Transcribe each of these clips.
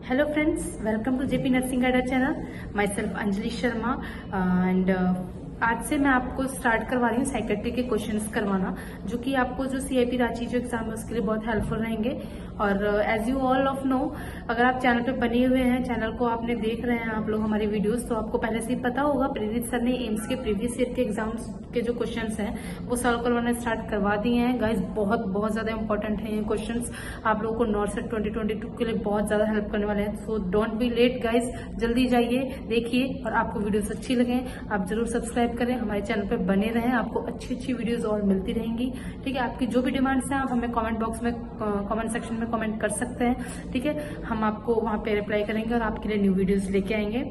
Hello friends, welcome to JP Nursing Guide channel. Myself Anjali Sharma and आज से मैं आपको स्टार्ट करवा रही हूँ साइकेट्री के क्वेश्चंस करवाना, जो कि आपको जो सीआईपी रांची जो एग्जाम है उसके लिए बहुत हेल्पफुल रहेंगे। और as you all of know, अगर आप चैनल पे बने हुए हैं, चैनल को आपने देख रहे हैं आप लोग हमारी वीडियोस, तो आपको पहले से ही पता होगा प्रेरित सर ने एम्स के प्रीवियस ईयर के एग्जाम्स के जो क्वेश्चंस हैं वो सॉल्व करवाना स्टार्ट करवा दिए हैं। गाइज बहुत ज्यादा इंपॉर्टेंट है ये क्वेश्चंस, आप लोगों को नॉर्सेट 2022 के लिए बहुत ज्यादा हेल्प करने वाले हैं। So don't be late guys, जल्दी जाइए, देखिए, और आपको वीडियोस अच्छी लगे आप जरूर सब्सक्राइब करें, हमारे चैनल पे बने रहें, आपको अच्छी वीडियोस और मिलती रहेंगी। ठीक है, आपकी जो भी डिमांड्स हैं आप हमें कमेंट बॉक्स में, कमेंट सेक्शन में कमेंट कर सकते हैं। ठीक है, हम आपको वहां पे रिप्लाई करेंगे और आपके लिए न्यू वीडियोस लेके आएंगे।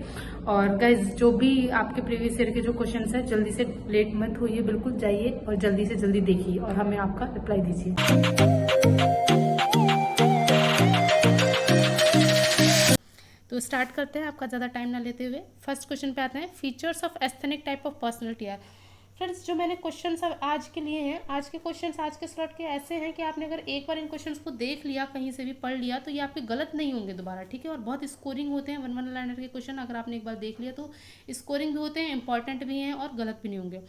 और गाइज जो भी आपके प्रीवियस ईयर के जो क्वेश्चंस है, जल्दी से लेट मत होइए, बिल्कुल जाइए और जल्दी से जल्दी देखिए और हमें आपका रिप्लाई दीजिए। तो स्टार्ट करते हैं आपका ज़्यादा टाइम ना लेते हुए। फर्स्ट क्वेश्चन पे आते हैं, features of asthenic type of personality are. Friends, जो मैंने क्वेश्चंस आज के लिए हैं, आज के क्वेश्चंस आज के स्लॉट के ऐसे हैं कि आपने अगर एक बार इन क्वेश्चंस को देख लिया, कहीं से भी पढ़ लिया, तो ये आपके गलत नहीं होंगे दोबारा। ठीक है, और बहुत स्कोरिंग होते हैं वन लाइनर के क्वेश्चन, अगर आपने एक बार देख लिया तो स्कोरिंग भी होते हैं, इंपॉर्टेंट भी हैं और गलत भी नहीं होंगे।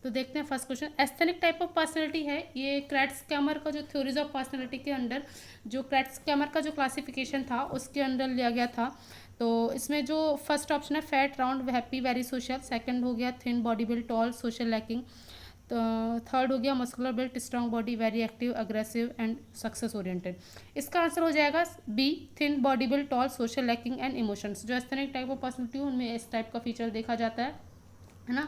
तो देखते हैं first question, asthenic type of personality है ये क्रैट्स-कैमर का जो थ्योरीज ऑफ पर्सनैलिटी के अंडर, जो क्रैट्स-कैमर का जो क्लासिफिकेशन था उसके अंडर लिया गया था। तो इसमें जो फर्स्ट ऑप्शन है fat, round, happy, very social. Second हो गया thin, body build, tall, social, lacking. तो थर्ड हो गया muscular build, strong body, very active, aggressive and success oriented. इसका आंसर हो जाएगा B, thin, body build, tall, social, lacking and emotions. जो asthenic type of personality उनमें इस type का फीचर देखा जाता है ना।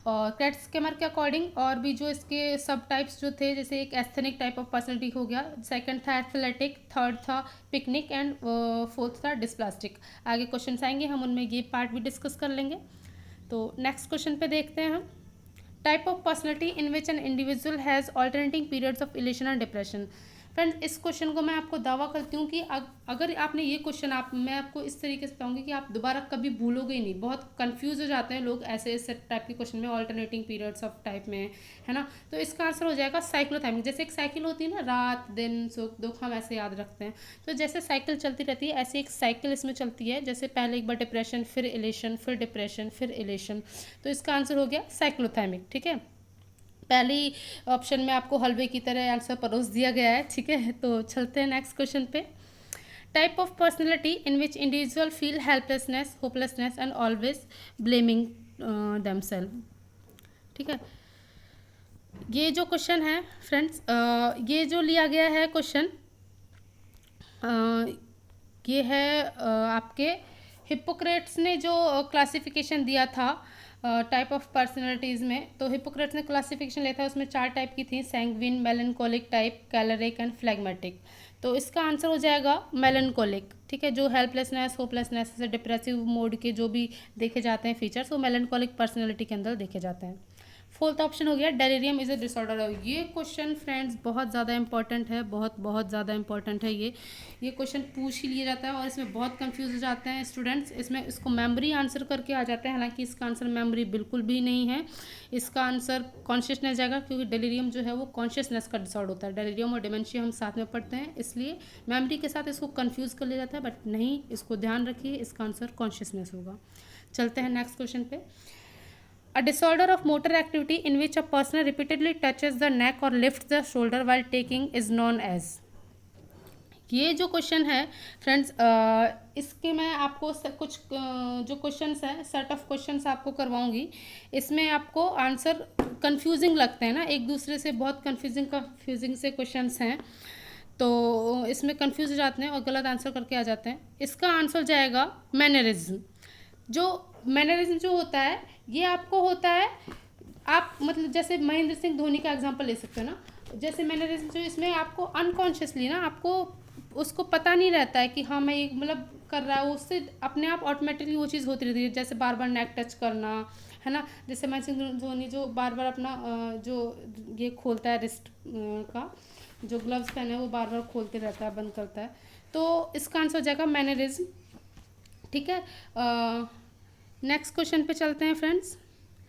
और क्रैट्स-कैमर के अकॉर्डिंग और भी जो इसके सब टाइप्स जो थे, जैसे एक एस्थेनिक टाइप ऑफ पर्सनैलिटी हो गया, सेकंड था एथलेटिक, थर्ड था पिकनिक एंड फोर्थ था डिस्प्लास्टिक। आगे क्वेश्चन आएंगे, हम उनमें ये पार्ट भी डिस्कस कर लेंगे। तो नेक्स्ट क्वेश्चन पे देखते हैं हम, type of personality in which an individual has alternating periods of elation and depression. Friends, इस क्वेश्चन को मैं आपको दावा करती हूँ कि अगर आपने ये क्वेश्चन मैं आपको इस तरीके से बताऊंगी कि आप दोबारा कभी भूलोगे ही नहीं। बहुत कंफ्यूज हो जाते हैं लोग ऐसे टाइप के क्वेश्चन में, ऑल्टरनेटिंग पीरियड्स ऑफ टाइप में, है ना। तो इसका आंसर हो जाएगा साइक्लोथाइमिक। जैसे एक साइकिल होती है ना, रात दिन सुख दुख, हम ऐसे याद रखते हैं। तो जैसे साइकिल चलती रहती है, ऐसे एक साइकिल इसमें चलती है, जैसे पहले एक बार डिप्रेशन, फिर इलेशन, फिर डिप्रेशन, फिर इलेशन। तो इसका आंसर हो गया साइक्लोथाइमिक। ठीक है, पहली ऑप्शन में आपको हलवे की तरह आंसर परोस दिया गया है। ठीक है, तो चलते हैं नेक्स्ट क्वेश्चन पे, type of personality in which individual feel helplessness, hopelessness and always blaming themselves. ठीक है, ये जो क्वेश्चन है फ्रेंड्स, ये जो लिया गया है क्वेश्चन, ये है आपके हिप्पोक्रेट्स ने जो क्लासिफिकेशन दिया था टाइप ऑफ पर्सनैलिटीज़ में। तो हिप्पोक्रेट्स ने क्लासिफिकेशन लिया था, उसमें 4 टाइप की थी, sanguine, melancholic type, caloric and phlegmatic. तो इसका आंसर हो जाएगा मेलनकोलिक। ठीक है, जो हेल्पलेसनेस, होपलेसनेस से डिप्रेसिव मोड के जो भी देखे जाते हैं फीचर्स, वो मेलनकोलिक पर्सनैलिटी के अंदर देखे जाते हैं। फोर्थ ऑप्शन हो गया डेलीरियम इज अ डिसऑर्डर। ये क्वेश्चन फ्रेंड्स बहुत ज़्यादा इंपॉर्टेंट है, बहुत ज़्यादा इंपॉर्टेंट है। ये क्वेश्चन पूछ ही लिया जाता है और इसमें बहुत कंफ्यूज हो जाते हैं स्टूडेंट्स। इसमें इसको मेमोरी आंसर करके आ जाते हैं, हालांकि इसका आंसर मेमोरी बिल्कुल भी नहीं है। इसका आंसर कॉन्शियसनेस जाएगा, क्योंकि डेलीरियम जो है वो कॉन्शियसनेस का डिसऑर्डर होता है। डेलीरियम और डिमेंशिया हम साथ में पढ़ते हैं, इसलिए मेमोरी के साथ इसको कन्फ्यूज कर लिया जाता है, बट नहीं, इसको ध्यान रखिए, इसका आंसर कॉन्शियसनेस होगा। चलते हैं नेक्स्ट क्वेश्चन पे, A disorder of motor activity in which a person repeatedly touches the neck or lifts the shoulder while taking is known as। ये जो क्वेश्चन है फ्रेंड्स, इसके मैं आपको कुछ जो क्वेश्चंस हैं, सेट ऑफ क्वेश्चंस आपको करवाऊंगी। इसमें आपको आंसर कंफ्यूजिंग लगते हैं ना, एक दूसरे से बहुत कंफ्यूजिंग से क्वेश्चंस हैं, तो इसमें कंफ्यूज हो जाते हैं और गलत आंसर करके आ जाते हैं। इसका आंसर जाएगा मैनरिज्म। जो मैनरिज्म जो होता है, ये आपको होता है, आप मतलब जैसे महेंद्र सिंह धोनी का एग्जांपल ले सकते हो ना। जैसे मैनरिज्म जो, इसमें आपको अनकॉन्शियसली ना, आपको उसको पता नहीं रहता है कि हाँ मैं ये मतलब कर रहा हूँ, उससे अपने आप ऑटोमेटिकली वो चीज़ होती रहती है। जैसे बार बार नेक टच करना, है ना। जैसे महेंद्र सिंह धोनी जो बार बार अपना जो ये खोलता है रिस्ट का, जो ग्लव्स पहने हैं वो बार बार खोलते रहता है, बंद करता है। तो इसका आंसर हो जाएगा मैनरिज्म। ठीक है, नेक्स्ट क्वेश्चन पे चलते हैं friends,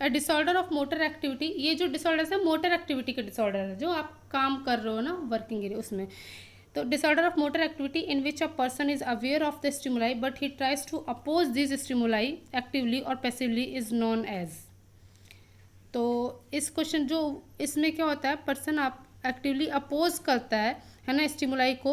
a disorder of motor activity. ये जो डिसऑर्डर है मोटर एक्टिविटी का डिसऑर्डर है, जो आप काम कर रहे हो ना वर्किंग एरिया उसमें। तो disorder of motor activity in which a person is aware of the stimuli but he tries to oppose this stimuli actively और पैसिवली इज नोन एज। तो इस क्वेश्चन जो इसमें क्या होता है, पर्सन आप एक्टिवली अपोज करता है ना स्टिमुलाई को,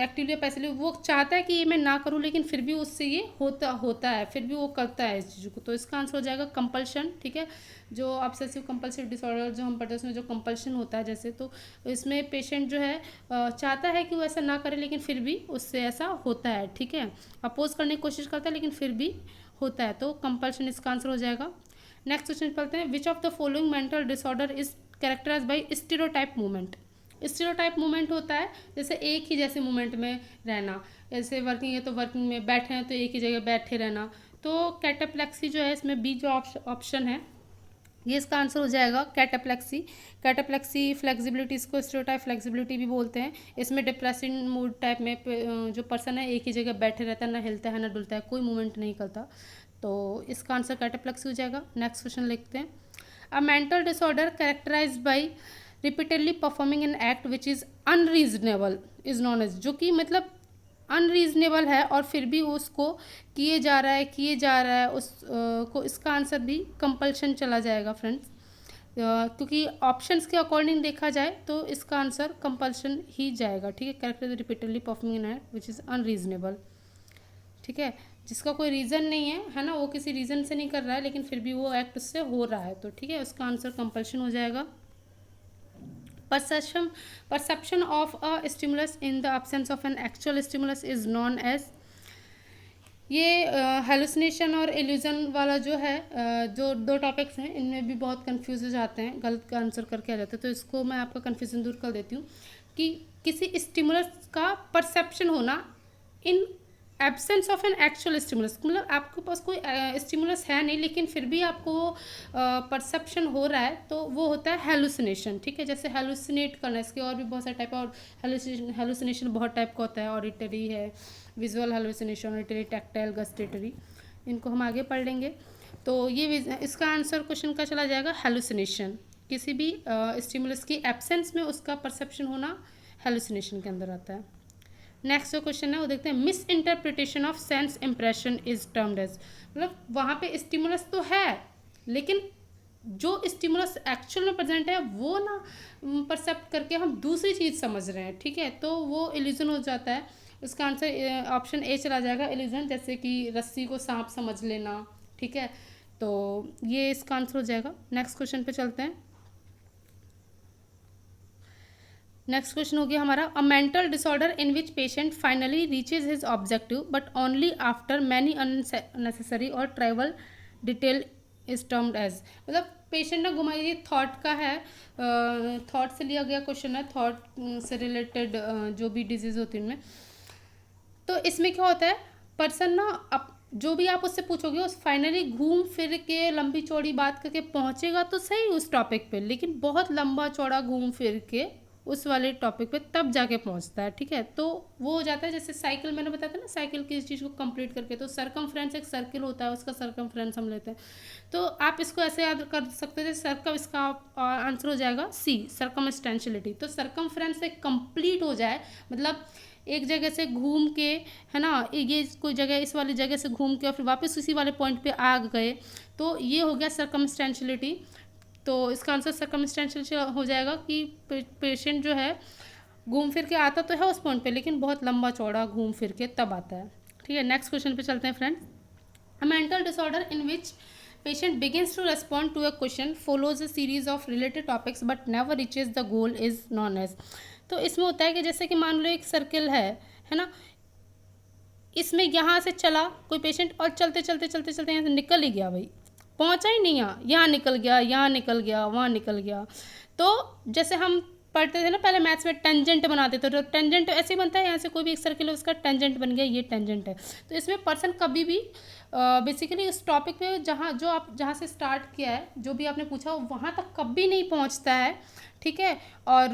एक्टिवली या पैसिवली वो चाहता है कि ये मैं ना करूँ लेकिन फिर भी उससे ये होता है, फिर भी वो करता है इस चीज़ को। तो इसका आंसर हो जाएगा कंपल्शन। ठीक है, जो ऑब्सेसिव कंपल्सिव डिसऑर्डर जो हम पढ़ते हैं उसमें जो कंपल्शन होता है जैसे, तो इसमें पेशेंट जो है चाहता है कि वो ऐसा ना करे लेकिन फिर भी उससे ऐसा होता है। ठीक है, अपोज करने की कोशिश करता है लेकिन फिर भी होता है, तो कंपल्शन इसका आंसर हो जाएगा। नेक्स्ट क्वेश्चन पढ़ते हैं, which of the following mental disorder is characterize by stereotype movement. Stereotype movement होता है जैसे एक ही जैसे मूवमेंट में रहना, जैसे वर्किंग है तो वर्किंग में, बैठे हैं तो एक ही जगह बैठे रहना। तो कैटाप्लेक्सी जो है इसमें बी जो ऑप्शन है ये इसका आंसर हो जाएगा कैटाप्लेक्सी। कैटाप्लेक्सी फ्लेक्सिबिलिटी, इसको स्टीरियोटाइप फ्लेक्सिबिलिटी भी बोलते हैं। इसमें डिप्रेसिंग मूड टाइप में जो पर्सन है एक ही जगह बैठे रहता है, ना हिलता है ना डुलता है, कोई मूवमेंट नहीं करता, तो इसका आंसर कैटाप्लेक्सी हो जाएगा। नेक्स्ट क्वेश्चन लिखते हैं, a mental disorder characterized by repeatedly performing an act which is unreasonable is known as, जो कि मतलब अनरीजनेबल है और फिर भी उसको किए जा रहा है को, इसका आंसर भी कंपल्शन चला जाएगा फ्रेंड्स, क्योंकि ऑप्शंस के अकॉर्डिंग देखा जाए तो इसका आंसर कंपल्शन ही जाएगा। ठीक है, character repeatedly performing an act which is unreasonable. ठीक है, जिसका कोई रीज़न नहीं है ना, वो किसी रीज़न से नहीं कर रहा है लेकिन फिर भी वो एक्ट उससे हो रहा है, तो ठीक है उसका आंसर कंपल्शन हो जाएगा। Perception of a stimulus in the absence of an actual stimulus is known as, ये हेलुसिनेशन और इल्यूजन वाला जो है, जो दो टॉपिक्स हैं इनमें भी बहुत कंफ्यूज हो जाते हैं, गलत का आंसर करके आ जाते हैं, तो इसको मैं आपका कंफ्यूजन दूर कर देती हूँ कि किसी स्टिमुलस का परसेप्शन होना in absence of an actual stimulus, मतलब आपके पास कोई स्टिमुलस है नहीं लेकिन फिर भी आपको परसेप्शन हो रहा है, तो वो होता है हेलुसिनेशन। ठीक है, जैसे हेलुसिनेट करना, इसके और भी बहुत सारे टाइप है, और हेलुसिनेशन बहुत टाइप का होता है, ऑडिटरी है, visual hallucination, auditory, tactile, gustatory, इनको हम आगे पढ़ लेंगे। तो ये इसका आंसर क्वेश्चन का चला जाएगा हेलुसिनेशन, किसी भी स्टिमुलस की एब्सेंस में उसका परसेप्शन होना हेलुसिनेशन के अंदर आता है। नेक्स्ट जो क्वेश्चन है वो देखते हैं, misinterpretation of sense impression is termed as, मतलब वहाँ पे स्टिमुलस तो है लेकिन जो स्टिमुलस एक्चुअल में प्रेजेंट है वो ना परसेप्ट करके हम दूसरी चीज़ समझ रहे हैं। ठीक है, तो वो इल्यूजन हो जाता है। इसका आंसर ऑप्शन ए चला जाएगा, इल्यूजन, जैसे कि रस्सी को सांप समझ लेना। ठीक है, तो ये इसका आंसर हो जाएगा। नेक्स्ट क्वेश्चन पे चलते हैं। नेक्स्ट क्वेश्चन हो गया हमारा, a mental disorder in which patient finally reaches his objective but only after many unnecessary और travel detail is termed as, मतलब पेशेंट ना घुमाई, ये थॉट का है, थॉट से लिया गया क्वेश्चन है, थॉट से रिलेटेड जो भी डिजीज होती है उनमें। तो इसमें क्या होता है, पर्सन ना अब जो भी आप उससे पूछोगे उस फाइनली घूम फिर के लंबी चौड़ी बात करके पहुंचेगा तो सही उस टॉपिक पे, लेकिन बहुत लंबा चौड़ा घूम फिर के उस वाले टॉपिक पे तब जाके पहुंचता है। ठीक है, तो वो हो जाता है जैसे साइकिल, मैंने बताया था ना, साइकिल की इस चीज़ को कंप्लीट करके, तो सरकमफ्रेंस एक सर्किल होता है, उसका सरकमफ्रेंस हम लेते हैं, तो आप इसको ऐसे याद कर सकते हैं सर्कम, इसका आंसर हो जाएगा सी, सरकमस्टेंशियलिटी। तो सरकमफ्रेंस एक कंप्लीट हो जाए, मतलब एक जगह से घूम के, है ना, ये कोई जगह इस वाली जगह से घूम के और फिर वापस उसी वाले पॉइंट पे आ गए, तो ये हो गया सरकमस्टेंशियलिटी। तो इसका आंसर सरकमस्टेंशियल हो जाएगा कि पेशेंट जो है घूम फिर के आता तो है उस पॉइंट पे लेकिन बहुत लंबा चौड़ा घूम फिर के तब आता है। ठीक है, नेक्स्ट क्वेश्चन पे चलते हैं friends, a mental disorder in which patient begins to respond to a question, follows a series of related topics but never reaches the goal is known as। तो इसमें होता है कि जैसे कि मान लो एक सर्किल है ना, इसमें यहाँ से चला कोई पेशेंट और चलते चलते चलते चलते यहाँ से निकल ही गया, भाई पहुँचा ही नहीं, यहाँ निकल गया, यहाँ निकल गया, वहाँ निकल गया। तो जैसे हम पढ़ते थे ना पहले मैथ्स में, टेंजेंट बनाते थे, तो टेंजेंट ऐसे ही बनता है, यहाँ से कोई भी एक सर्किल है उसका टेंजेंट बन गया, ये टेंजेंट है। तो इसमें पर्सन कभी भी बेसिकली उस टॉपिक पे जहाँ से स्टार्ट किया है, जो भी आपने पूछा वहाँ तक कभी नहीं पहुँचता है। ठीक है, और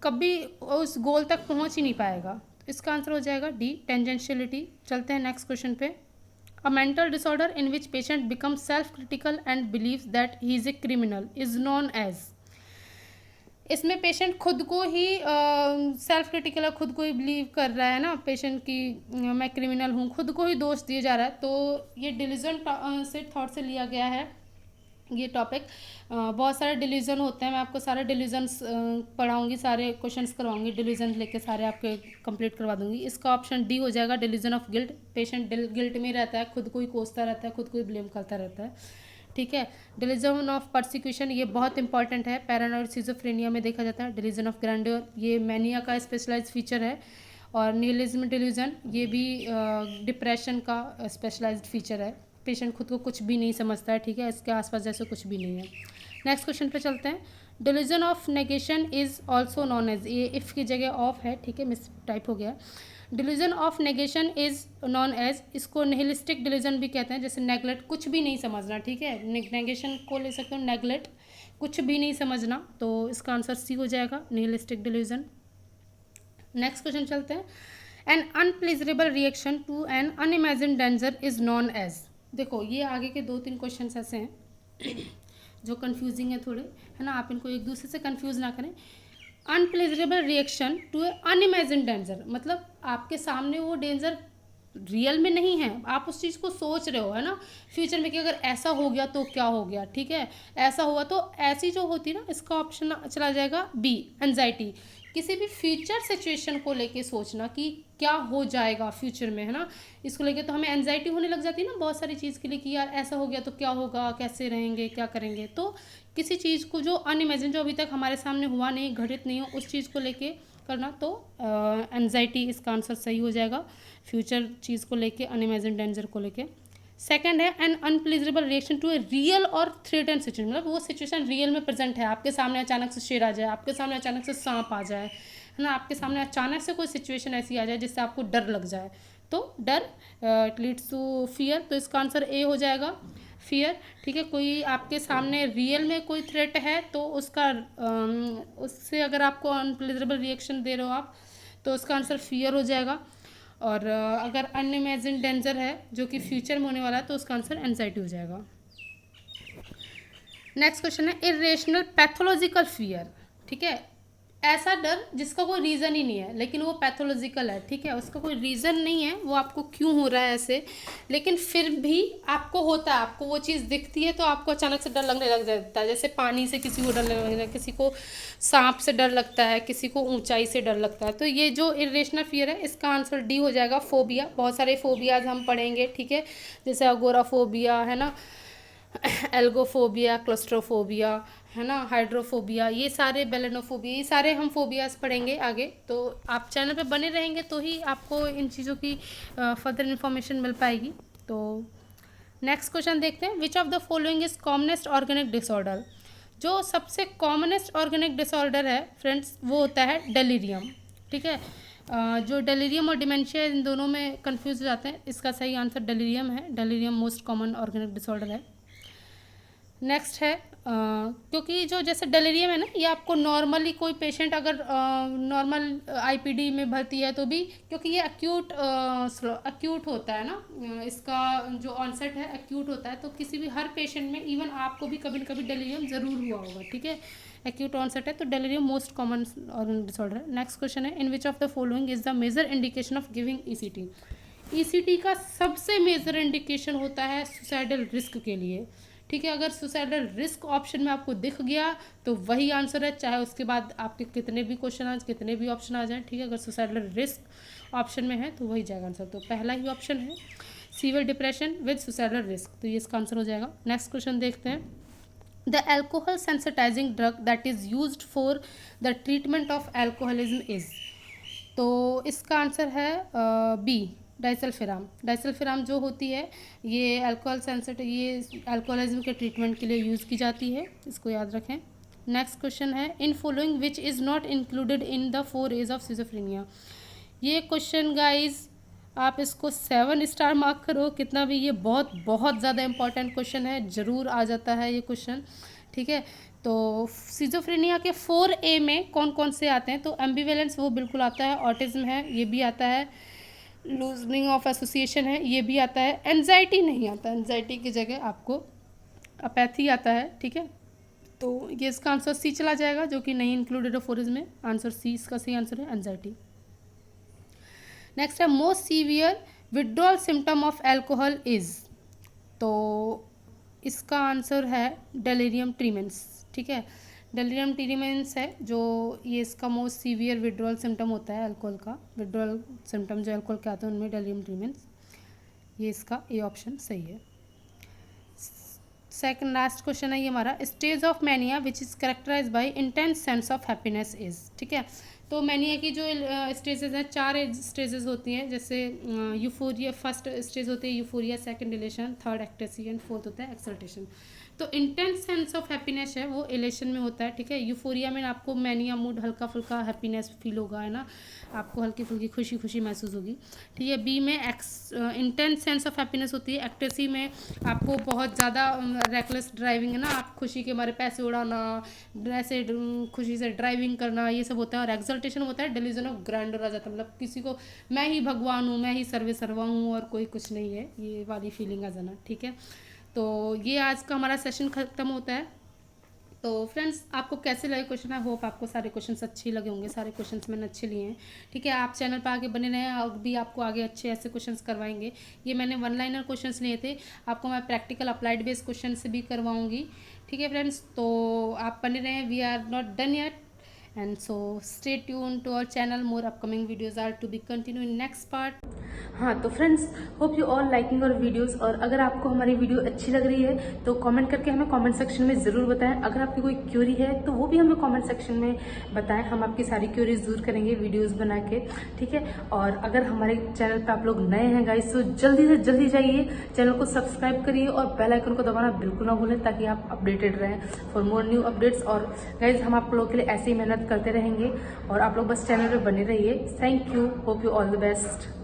कभी उस गोल तक पहुँच ही नहीं पाएगा। इसका आंसर हो जाएगा डी, टेंजेंशियलिटी। चलते हैं नेक्स्ट क्वेश्चन पे, a mental disorder in which patient become self critical and believes that he is a criminal is known as. इसमें पेशेंट खुद को ही सेल्फ क्रिटिकल है, खुद को ही बिलीव कर रहा है ना पेशेंट की, मैं क्रिमिनल हूँ, खुद को ही दोष दिया जा रहा है। तो ये डिलीजन से थॉट से लिया गया है ये टॉपिक। बहुत सारे डिलीजन होते हैं, मैं आपको सारे डिलीजन्स पढ़ाऊँगी, सारे क्वेश्चंस करवाऊँगी, डिलीजन लेके सारे आपके कंप्लीट करवा दूँगी। इसका ऑप्शन डी हो जाएगा, delusion of guilt. Patient guilt में रहता है, खुद को ही कोसता रहता है, खुद को ही ब्लेम करता रहता है, ठीक है। डिलीजन ऑफ परसिक्यूशन, ये बहुत इंपॉर्टेंट है, पैरानॉइड सिजोफ्रेनिया में देखा जाता है। डिलीजन ऑफ ग्रैंडियर, ये मैनिया का स्पेशलाइज्ड फीचर है। और निहिलिज्म डिलीजन, ये भी डिप्रेशन का स्पेशलाइज्ड फीचर है। पेशेंट खुद को कुछ भी नहीं समझता है, ठीक है, इसके आसपास जैसे कुछ भी नहीं है। नेक्स्ट क्वेश्चन पे चलते हैं। Delusion of negation is also known as, ये इफ़ की जगह ऑफ है, ठीक है, मिस टाइप हो गया। Delusion of negation is known as, इसको निहिलिस्टिक डिलीजन भी कहते हैं, जैसे नेगलेक्ट, कुछ भी नहीं समझना, ठीक है, नेगेशन को ले सकते हो नेगलेक्ट, कुछ भी नहीं समझना, तो इसका आंसर सी हो जाएगा, निहिलिस्टिक डिलीजन। नेक्स्ट क्वेश्चन चलते हैं। An unpleasurable reaction to an unimagine danger is known as. देखो ये आगे के 2-3 क्वेश्चन ऐसे हैं जो कंफ्यूजिंग है थोड़े, है ना, आप इनको एक दूसरे से कंफ्यूज ना करें। अनप्लेजरेबल रिएक्शन टू ए अनइमेजिन डेंजर, मतलब आपके सामने वो डेंजर रियल में नहीं है, आप उस चीज़ को सोच रहे हो, है ना, फ्यूचर में कि अगर ऐसा हो गया तो क्या हो गया, ठीक है, ऐसा हुआ तो ऐसी जो होती ना, इसका ऑप्शन चला जाएगा बी, एंजाइटी। किसी भी फ्यूचर सिचुएशन को लेके सोचना कि क्या हो जाएगा फ्यूचर में, है ना, इसको लेके तो हमें एंजाइटी होने लग जाती है ना बहुत सारी चीज़ के लिए, कि यार ऐसा हो गया तो क्या होगा, कैसे रहेंगे, क्या करेंगे। तो किसी चीज़ को जो अनइमेजिन, जो अभी तक हमारे सामने हुआ नहीं, घटित नहीं हो, उस चीज़ को लेके करना, तो एंजाइटी इसका आंसर सही हो जाएगा, फ्यूचर चीज़ को लेके, अनइमेजिन डेंजर को लेके। सेकंड है an unpleasurable reaction to a real और थ्रेटन सिचुएशन, मतलब वो सिचुएशन रियल में प्रेजेंट है, आपके सामने अचानक से शेर आ जाए, आपके सामने अचानक से सांप आ जाए, है ना, आपके सामने अचानक से कोई सिचुएशन ऐसी आ जाए जिससे आपको डर लग जाए, तो डर, इट लीड्स टू फियर, तो इसका आंसर ए हो जाएगा, फियर, ठीक है। कोई आपके सामने रियल में कोई थ्रेट है तो उसका उससे अगर आपको अनप्लेजरेबल रिएक्शन दे रहे हो आप, तो उसका आंसर फियर हो जाएगा। और अगर अनइमेजिन डेंजर है जो कि फ्यूचर में होने वाला है, तो उसका आंसर एंजाइटी हो जाएगा। नेक्स्ट क्वेश्चन है इरेशनल पैथोलॉजिकल फियर, ठीक है, ऐसा डर जिसका कोई रीज़न ही नहीं है लेकिन वो पैथोलॉजिकल है, ठीक है, उसका कोई रीज़न नहीं है, वो आपको क्यों हो रहा है ऐसे, लेकिन फिर भी आपको होता है, आपको वो चीज़ दिखती है तो आपको अचानक से डर लगने लग जाता है। जैसे पानी से किसी को डर लगने लगता है, किसी को सांप से डर लगता है, किसी को ऊंचाई से डर लगता है, तो ये जो इरेशनल फियर है इसका आंसर डी हो जाएगा, फोबिया। बहुत सारे फोबियाज हम पढ़ेंगे, ठीक है, जैसे अगोराफोबिया, है ना, एल्गोफोबिया, क्लस्ट्रोफोबिया, है ना, हाइड्रोफोबिया, ये सारे, बेलेनोफोबिया, ये सारे हम फोबियाज पढ़ेंगे आगे। तो आप चैनल पे बने रहेंगे तो ही आपको इन चीज़ों की फर्दर इन्फॉर्मेशन मिल पाएगी। तो नेक्स्ट क्वेश्चन देखते हैं। Which of the following is commonest organic disorder, जो सबसे कॉमनेस्ट ऑर्गेनिक डिसऑर्डर है फ्रेंड्स वो होता है डेलीरियम, ठीक है। जो डेलीरियम और डिमेंशिया इन दोनों में कंफ्यूज हो जाते हैं, इसका सही आंसर डेलीरियम है, delirium most common organic disorder है। नेक्स्ट है क्योंकि जो जैसे डेलीरियम है ना, ये आपको नॉर्मली कोई पेशेंट अगर नॉर्मल आईपीडी में भर्ती है तो भी, क्योंकि ये एक्यूट होता है ना, इसका जो ऑनसेट है एक्यूट होता है, तो किसी भी हर पेशेंट में, इवन आपको भी कभी न कभी डेलीरियम ज़रूर हुआ होगा, ठीक है, एक्यूट ऑनसेट है, तो delirium most common organic disorder है। नेक्स्ट क्वेश्चन है in which of the following is the major indication of giving ECT. ECT का सबसे मेजर इंडिकेशन होता है सुसाइडल रिस्क के लिए, ठीक है। अगर सुसाइडल रिस्क ऑप्शन में आपको दिख गया तो वही आंसर है, चाहे उसके बाद आपके कितने भी क्वेश्चन आ, कितने भी ऑप्शन आ जाए, ठीक है, अगर सुसाइडल रिस्क ऑप्शन में है तो वही जाएगा आंसर। तो पहला ही ऑप्शन है severe depression with suicidal risk, तो ये इसका आंसर हो जाएगा। नेक्स्ट क्वेश्चन देखते हैं। The alcohol sensitising drug that is used for the treatment of alcoholism is, तो इसका आंसर है बी, डाइसल्फिराम। डाइसल्फिराम जो होती है ये अल्कोहल सेंसिटिव, ये अल्कोहलिज्म के ट्रीटमेंट के लिए यूज़ की जाती है, इसको याद रखें। नेक्स्ट क्वेश्चन है in following which is not included in the 4 A's of schizophrenia. ये क्वेश्चन गाइज आप इसको 7 स्टार मार्क करो, कितना भी, ये बहुत बहुत ज़्यादा इंपॉर्टेंट क्वेश्चन है, ज़रूर आ जाता है ये क्वेश्चन, ठीक है। तो सिजोफ्रेनिया के 4A में कौन कौन से आते हैं, तो एम्बिवेलेंस वो बिल्कुल आता है, ऑटिज्म है ये भी आता है, लूजनिंग ऑफ एसोसिएशन है ये भी आता है, एंजाइटी नहीं आता, एंजाइटी की जगह आपको अपैथी आता है, ठीक है। तो ये इसका आंसर सी चला जाएगा, जो कि नहीं इंक्लूडेड है 4 में। आंसर सी इसका सही आंसर है, एंजाइटी। नेक्स्ट है most severe withdrawal symptom of alcohol is, तो इसका आंसर है डेलिरियम ट्रीमेंस। ठीक है, डेलिरियम ट्रीमेंस है जो ये इसका मोस्ट सीवियर विड्रॉल सिम्टम होता है अल्कोहल का। विड्रॉल सिम्टम जो अल्कोहल के आते हैं उनमें डेलिरियम ट्रीमेंस, ये इसका ए ऑप्शन सही है। सेकंड लास्ट क्वेश्चन है ये हमारा, stage of mania which is characterize by intense sense of happiness is. ठीक है, तो मैनिया की जो स्टेजेस हैं 4 स्टेजेस होती हैं, जैसे यूफोरिया, फर्स्ट स्टेज होती है euphoria, second elation, third ecstasy and fourth होता है एक्सल्टेशन। तो इंटेंस सेंस ऑफ हैप्पीनेस है वो इलेशन में होता है। ठीक है, यूफोरिया में आपको मैनिया मूड हल्का फुल्का हैप्पीनेस फील होगा, है ना, आपको हल्की फुल्की खुशी खुशी महसूस होगी। ठीक है, बी में इंटेंस सेंस ऑफ हैप्पीनेस होती है। एक्टेसी में आपको बहुत ज़्यादा रेकलेस ड्राइविंग, है ना, आप खुशी के मारे पैसे उड़ाना, ऐसे खुशी से ड्राइविंग करना, ये सब होता है। और एक्सल्टेशन होता है डिल्यूजन ऑफ ग्रैंडर आ जाता है, मतलब किसी को मैं ही भगवान हूँ, मैं ही सर्वा हूँ और कोई कुछ नहीं है, ये वाली फीलिंग आ जाना। ठीक है, तो ये आज का हमारा सेशन खत्म होता है। तो फ्रेंड्स आपको कैसे लगे क्वेश्चन, आई होप आपको सारे क्वेश्चंस अच्छे लगे होंगे, सारे क्वेश्चंस मैंने अच्छे लिए हैं। ठीक है, आप चैनल पर आगे बने रहें, और भी आपको आगे अच्छे ऐसे क्वेश्चंस करवाएंगे। ये मैंने 1 लाइनर क्वेश्चंस लिए थे, आपको मैं प्रैक्टिकल अप्लाइड बेस्ड क्वेश्चन से भी करवाऊँगी। ठीक है फ्रेंड्स, तो आप बने रहें, we are not done yet, and so stay tune to our channel, more upcoming videos are to be continue in next part. हाँ, तो friends hope you all liking और वीडियोस, और अगर आपको हमारी वीडियो अच्छी लग रही है तो कमेंट करके हमें कमेंट सेक्शन में ज़रूर बताएं। अगर आपकी कोई क्यूरी है तो वो भी हमें कमेंट सेक्शन में बताएं, हम आपकी सारी क्यूरीज दूर करेंगे वीडियोस बना के। ठीक है, और अगर हमारे चैनल पे आप लोग नए हैं गाइस, तो जल्दी से जल्दी जाइए, चैनल को सब्सक्राइब करिए और बेल आइकन को दबाना बिल्कुल ना भूलें, ताकि आप अपडेटेड रहें फॉर मोर न्यू अपडेट्स। और गाइज हम आप लोगों के लिए ऐसे ही मेहनत करते रहेंगे, और आप लोग बस चैनल पर बने रहिए। Thank you, hope you all the best.